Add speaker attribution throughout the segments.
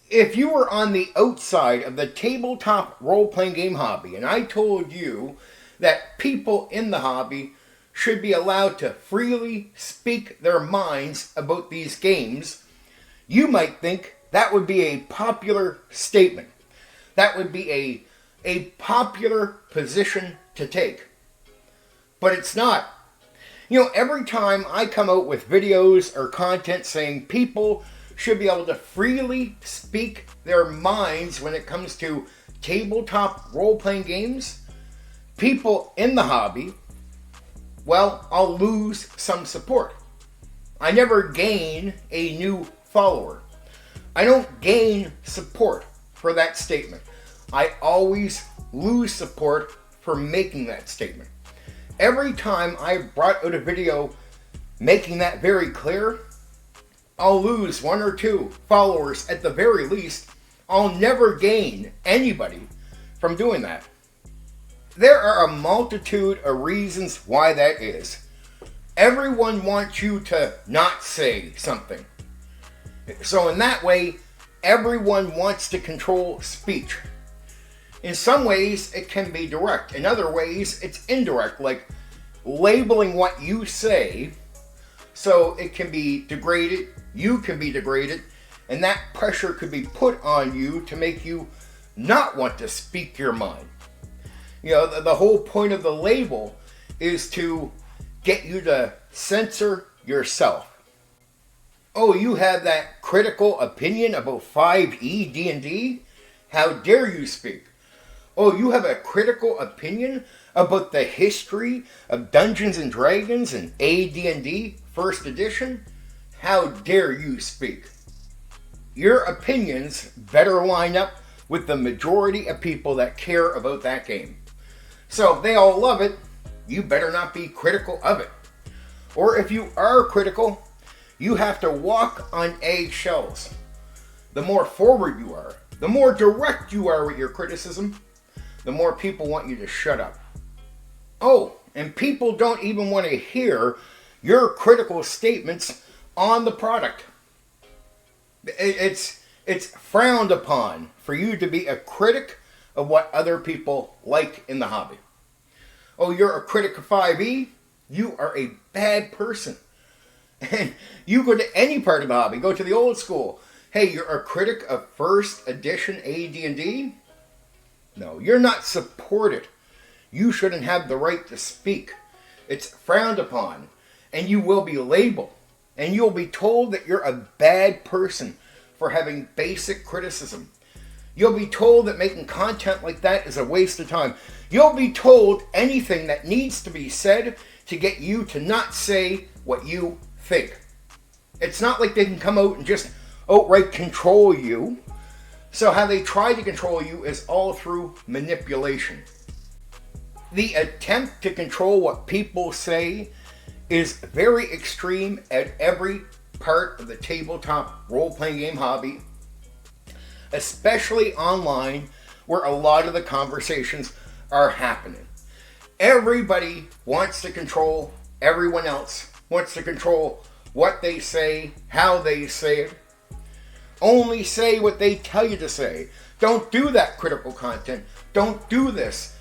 Speaker 1: If you were on the outside of the tabletop role-playing game hobby and I told you that people in the hobby should be allowed to freely speak their minds about these games, you might think that would be a popular statement. That would be a popular position to take. But it's not. Every time I come out with videos or content saying people should be able to freely speak their minds when it comes to tabletop role-playing games, people in the hobby, well, I'll lose some support. I never gain a new follower. I don't gain support for that statement. I always lose support for making that statement. Every time I brought out a video making that very clear, I'll lose 1 or 2 followers at the very least. I'll never gain anybody from doing that. There are a multitude of reasons why that is. Everyone wants you to not say something. So in that way, everyone wants to control speech. In some ways, it can be direct. In other ways, it's indirect, like labeling what you say so it can be degraded, you can be degraded, and that pressure could be put on you to make you not want to speak your mind. The whole point of the label is to get you to censor yourself. Oh, you have that critical opinion about 5e D&D? How dare you speak? Oh, you have a critical opinion about the history of Dungeons and Dragons and AD&D First Edition? How dare you speak? Your opinions better line up with the majority of people that care about that game. So if they all love it, you better not be critical of it. Or if you are critical, you have to walk on eggshells. The more forward you are, the more direct you are with your criticism, the more people want you to shut up. Oh, and people don't even want to hear your critical statements on the product. It's frowned upon for you to be a critic of what other people like in the hobby. Oh, you're a critic of 5e? You are a bad person. And you go to any part of the hobby, go to the old school. Hey, you're a critic of first edition AD&D? No, you're not supported. You shouldn't have the right to speak. It's frowned upon, and you will be labeled. And you'll be told that you're a bad person for having basic criticism. You'll be told that making content like that is a waste of time. You'll be told anything that needs to be said to get you to not say what you think. It's not like they can come out and just outright control you. So how they try to control you is all through manipulation. The attempt to control what people say is very extreme at every part of the tabletop role-playing game hobby, especially online where a lot of the conversations are happening. Everybody wants to control everyone else, wants to control what they say, how they say it. Only say what they tell you to say. Don't do that critical content. Don't do this.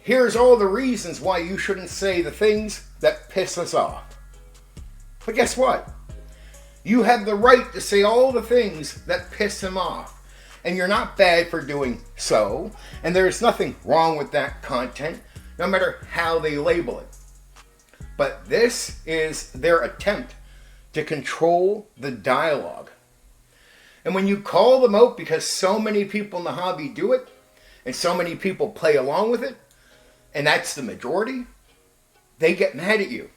Speaker 1: Here's all the reasons why you shouldn't say the things that piss us off. But guess what? You have the right to say all the things that piss them off. And you're not bad for doing so. And there's nothing wrong with that content, no matter how they label it. But this is their attempt to control the dialogue. And when you call them out because so many people in the hobby do it, and so many people play along with it, and that's the majority, they get mad at you.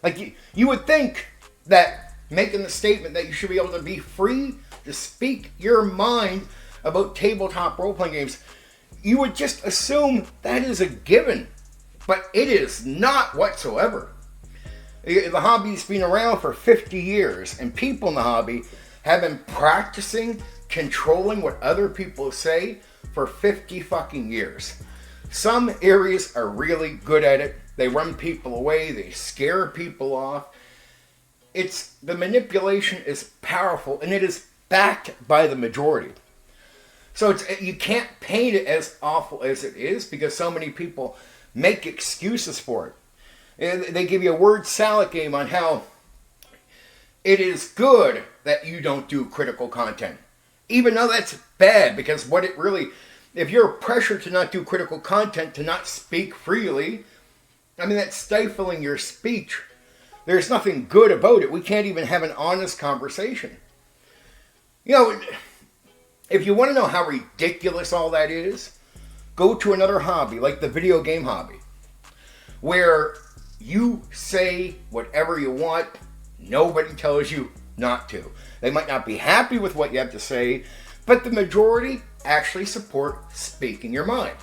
Speaker 1: Like, you would think that making the statement that you should be able to be free to speak your mind about tabletop role-playing games, you would just assume that is a given. But it is not whatsoever. The hobby's been around for 50 years, and people in the hobby have been practicing controlling what other people say for 50 fucking years. Some areas are really good at it. They run people away. They scare people off. The manipulation is powerful, and it is backed by the majority. So you can't paint it as awful as it is because so many people make excuses for it. And they give you a word salad game on how it is good that you don't do critical content. Even though that's bad, because what it really, if you're pressured to not do critical content, to not speak freely, I mean, that's stifling your speech. There's nothing good about it. We can't even have an honest conversation. You know, if you want to know how ridiculous all that is, go to another hobby, like the video game hobby, where you say whatever you want. Nobody tells you not to. They might not be happy with what you have to say, but the majority actually support speaking your mind.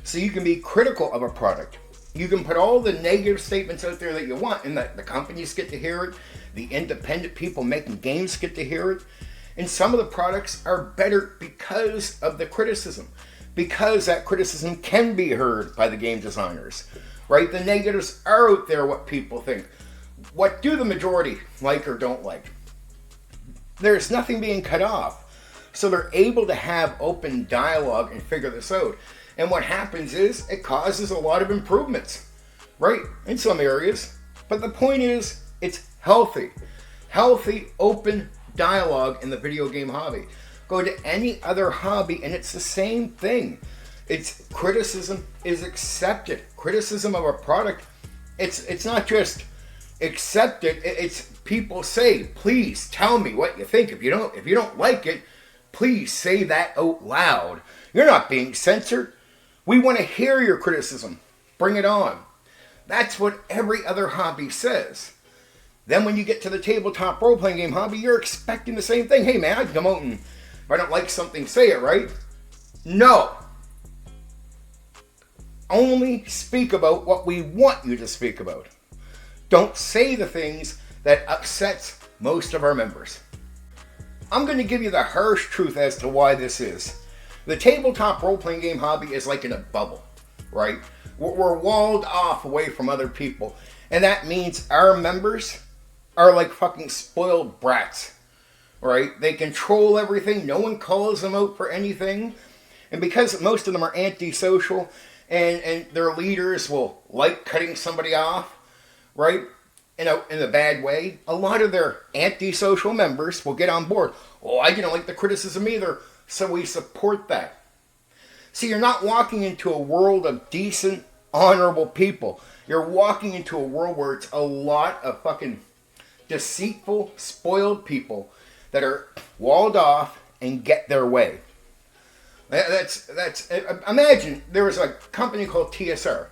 Speaker 1: So you can be critical of a product. You can put all the negative statements out there that you want, and the companies get to hear it. The independent people making games get to hear it. And some of the products are better because of the criticism. Because that criticism can be heard by the game designers. Right? The negatives are out there, what people think. What do the majority like or don't like? There's nothing being cut off. So they're able to have open dialogue and figure this out. And what happens is it causes a lot of improvements, right? In some areas. But the point is, it's healthy. Healthy, open dialogue in the video game hobby. Go to any other hobby and it's the same thing. It's criticism is accepted. Criticism of a product, it's not just accepted. It's people say, please tell me what you think. If you don't like it, please say that out loud. You're not being censored. We want to hear your criticism. Bring it on. That's what every other hobby says. Then when you get to the tabletop role-playing game hobby, you're expecting the same thing. Hey man, I can come out and if I don't like something, say it, right? No. Only speak about what we want you to speak about. Don't say the things that upsets most of our members. I'm going to give you the harsh truth as to why this is. The tabletop role-playing game hobby is like in a bubble, right? We're walled off away from other people. And that means our members are like fucking spoiled brats, right? They control everything. No one calls them out for anything. And because most of them are antisocial and their leaders will like cutting somebody off, right? In a bad way, a lot of their antisocial members will get on board. Oh, I didn't like the criticism either, so we support that. See, you're not walking into a world of decent, honorable people. You're walking into a world where it's a lot of fucking deceitful, spoiled people that are walled off and get their way. That's imagine there was a company called TSR.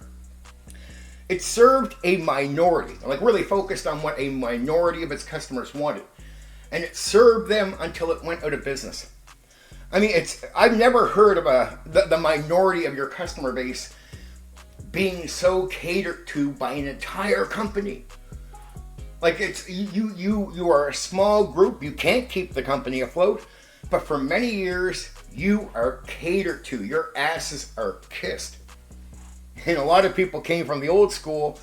Speaker 1: It served a minority, like really focused on what a minority of its customers wanted. And it served them until it went out of business. I mean, I've never heard of the minority of your customer base being so catered to by an entire company. Like you are a small group, you can't keep the company afloat, but for many years you are catered to, your asses are kissed. And a lot of people came from the old school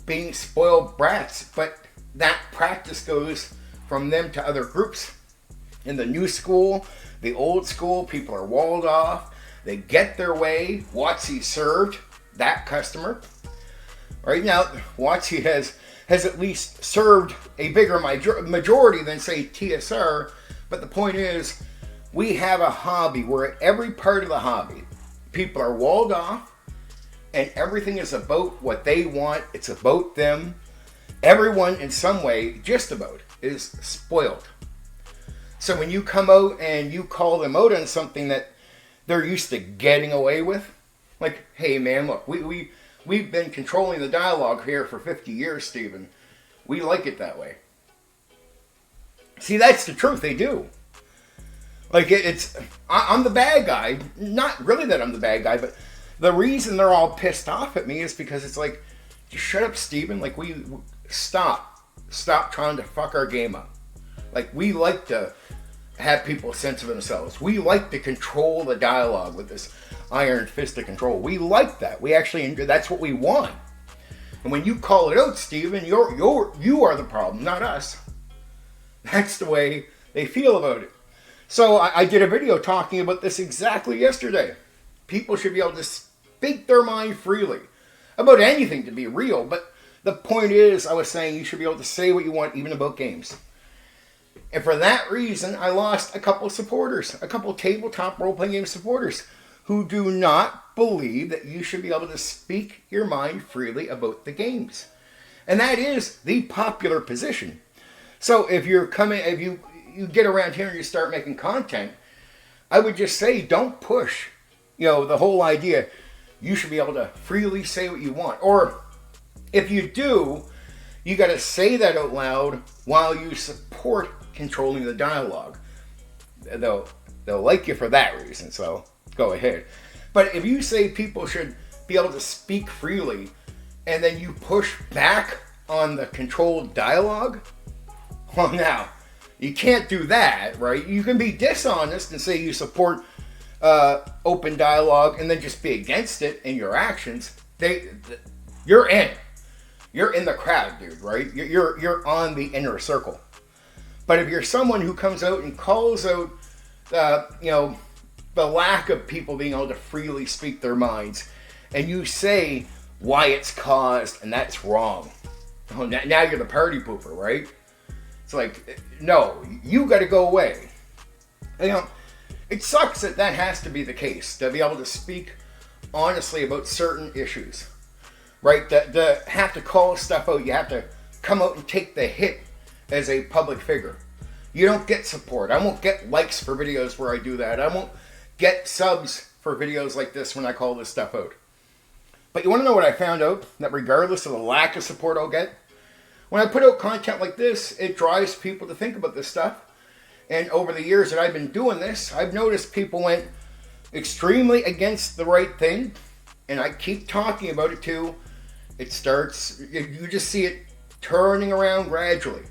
Speaker 1: being spoiled brats, but that practice goes from them to other groups. In the new school, the old school, people are walled off, they get their way. WotC served that customer. Right now, WotC has at least served a bigger majority than, say, TSR, but the point is, we have a hobby where at every part of the hobby, people are walled off, and everything is about what they want. It's about them. Everyone, in some way, just about, is spoiled. So when you come out and you call them out on something that they're used to getting away with, like, hey man, look, we've been controlling the dialogue here for 50 years, Stephen. We like it that way. See, that's the truth. They do. Like, I'm the bad guy. Not really that I'm the bad guy, but the reason they're all pissed off at me is because it's like, just shut up, Stephen. Like, stop trying to fuck our game up. Like, we like to have people sense of themselves. We like to control the dialogue with this iron fist of control. We like that. We actually, that's what we want. And when you call it out, Stephen, you are the problem, not us. That's the way they feel about it. So I did a video talking about this exactly yesterday. People should be able to speak their mind freely about anything, to be real. But the point is, I was saying you should be able to say what you want even about games. And for that reason, I lost a couple supporters, a couple tabletop role-playing game supporters who do not believe that you should be able to speak your mind freely about the games. And that is the popular position. So if you're coming, if you get around here and you start making content, I would just say don't push, the whole idea you should be able to freely say what you want. Or if you do, you got to say that out loud while you support controlling the dialogue. They'll like you for that reason, so go ahead. But if you say people should be able to speak freely and then you push back on the controlled dialogue, well, now, you can't do that, right? You can be dishonest and say you support open dialogue and then just be against it in your actions. You're in. You're in the crowd, dude, right? You're on the inner circle. But if you're someone who comes out and calls out, the lack of people being able to freely speak their minds, and you say why it's caused and that's wrong, now you're the party pooper, right? It's like, no, you got to go away. It sucks that has to be the case, to be able to speak honestly about certain issues, right? To have to call stuff out, you have to come out and take the hit as a public figure. You don't get support. I won't get likes for videos where I do that. I won't get subs for videos like this when I call this stuff out. But you want to know what I found out? That regardless of the lack of support I'll get, when I put out content like this, it drives people to think about this stuff. And over the years that I've been doing this, I've noticed people went extremely against the right thing. And I keep talking about it too. It starts, you just see it turning around gradually.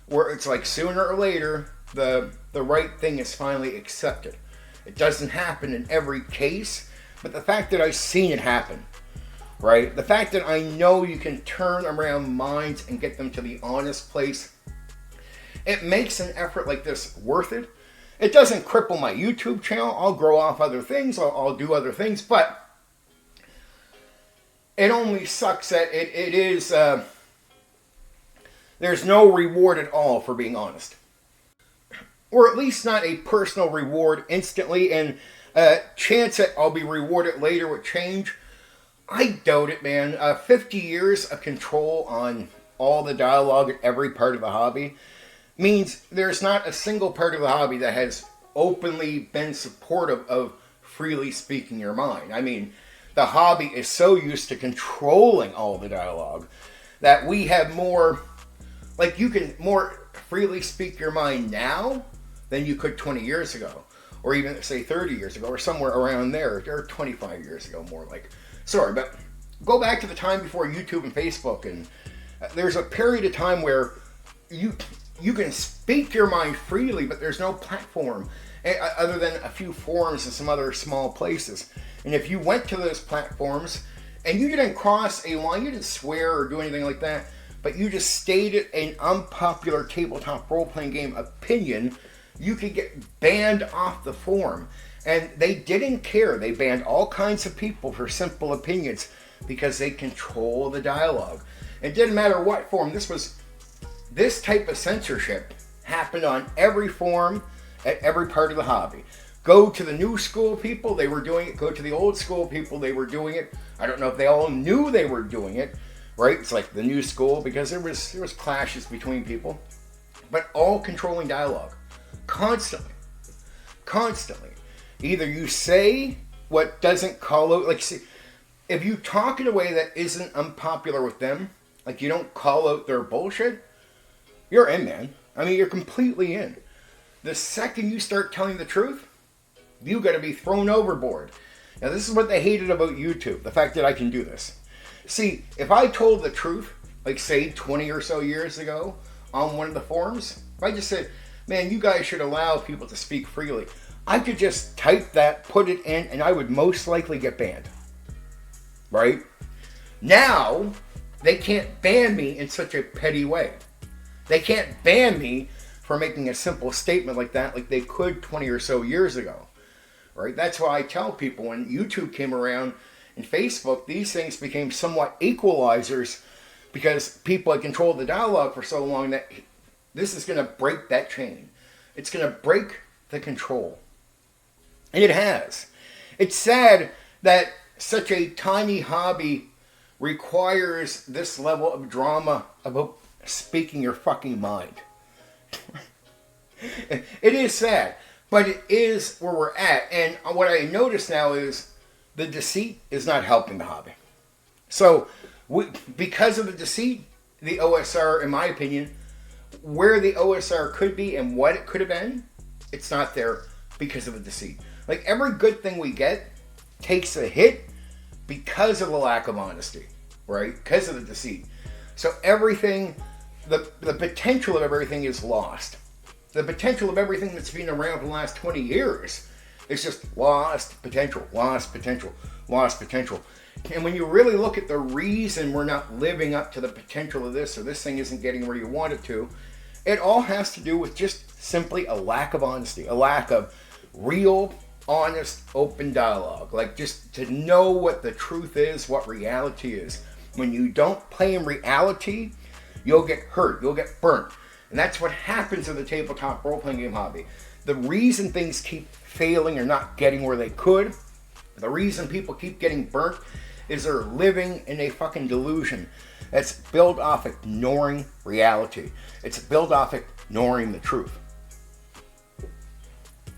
Speaker 1: Where it's like sooner or later, the right thing is finally accepted. It doesn't happen in every case, but the fact that I've seen it happen, right? The fact that I know you can turn around minds and get them to the honest place, it makes an effort like this worth it. It doesn't cripple my YouTube channel. I'll grow off other things. I'll do other things, but it only sucks that it is, there's no reward at all for being honest. Or at least not a personal reward instantly, and a chance that I'll be rewarded later with change. I doubt it, man. 50 years of control on all the dialogue at every part of the hobby means there's not a single part of the hobby that has openly been supportive of freely speaking your mind. I mean, the hobby is so used to controlling all the dialogue that we have more, like you can more freely speak your mind now than you could 20 years ago, or even say 30 years ago, or somewhere around there, or 25 years ago, more like. Sorry, but go back to the time before YouTube and Facebook, and there's a period of time where you can speak your mind freely, but there's no platform other than a few forums and some other small places. And if you went to those platforms and you didn't cross a line, you didn't swear or do anything like that, but you just stated an unpopular tabletop role-playing game opinion, you could get banned off the forum. And they didn't care. They banned all kinds of people for simple opinions because they control the dialogue. It didn't matter what forum. This type of censorship happened on every forum at every part of the hobby. Go to the new school people, they were doing it. Go to the old school people, they were doing it. I don't know if they all knew they were doing it, right? It's like the new school, because there was clashes between people, but all controlling dialogue. Constantly. Either you say what doesn't call out, like, see, if you talk in a way that isn't unpopular with them, like you don't call out their bullshit, you're in, man. I mean, you're completely in. The second you start telling the truth, you got to be thrown overboard. Now, this is what they hated about YouTube, the fact that I can do this. See, if I told the truth, like say 20 or so years ago on one of the forums, if I just said, man, you guys should allow people to speak freely, I could just type that, put it in, and I would most likely get banned. Right? Now, they can't ban me in such a petty way. They can't ban me for making a simple statement like that like they could 20 or so years ago. Right? That's why I tell people when YouTube came around and Facebook, these things became somewhat equalizers because people had controlled the dialogue for so long that this is going to break that chain. It's going to break the control. And it has. It's sad that such a tiny hobby requires this level of drama about speaking your fucking mind. It is sad, but it is where we're at. And what I notice now is the deceit is not helping the hobby. So, because of the deceit, the OSR, in my opinion, where the OSR could be and what it could have been, it's not there because of the deceit. Like every good thing we get takes a hit because of the lack of honesty, right? Because of the deceit. So everything, the potential of everything is lost. The potential of everything that's been around for the last 20 years is just lost potential, lost potential, lost potential. And when you really look at the reason we're not living up to the potential of this, or this thing isn't getting where you want it to, it all has to do with just simply a lack of honesty, a lack of real, honest, open dialogue. Like just to know what the truth is, what reality is. When you don't play in reality, you'll get hurt, you'll get burnt. And that's what happens in the tabletop role-playing game hobby. The reason things keep failing or not getting where they could, the reason people keep getting burnt, is they're living in a fucking delusion that's built off ignoring reality. It's built off ignoring the truth.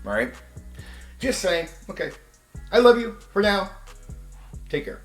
Speaker 1: Alright? Just saying, okay. I love you for now. Take care.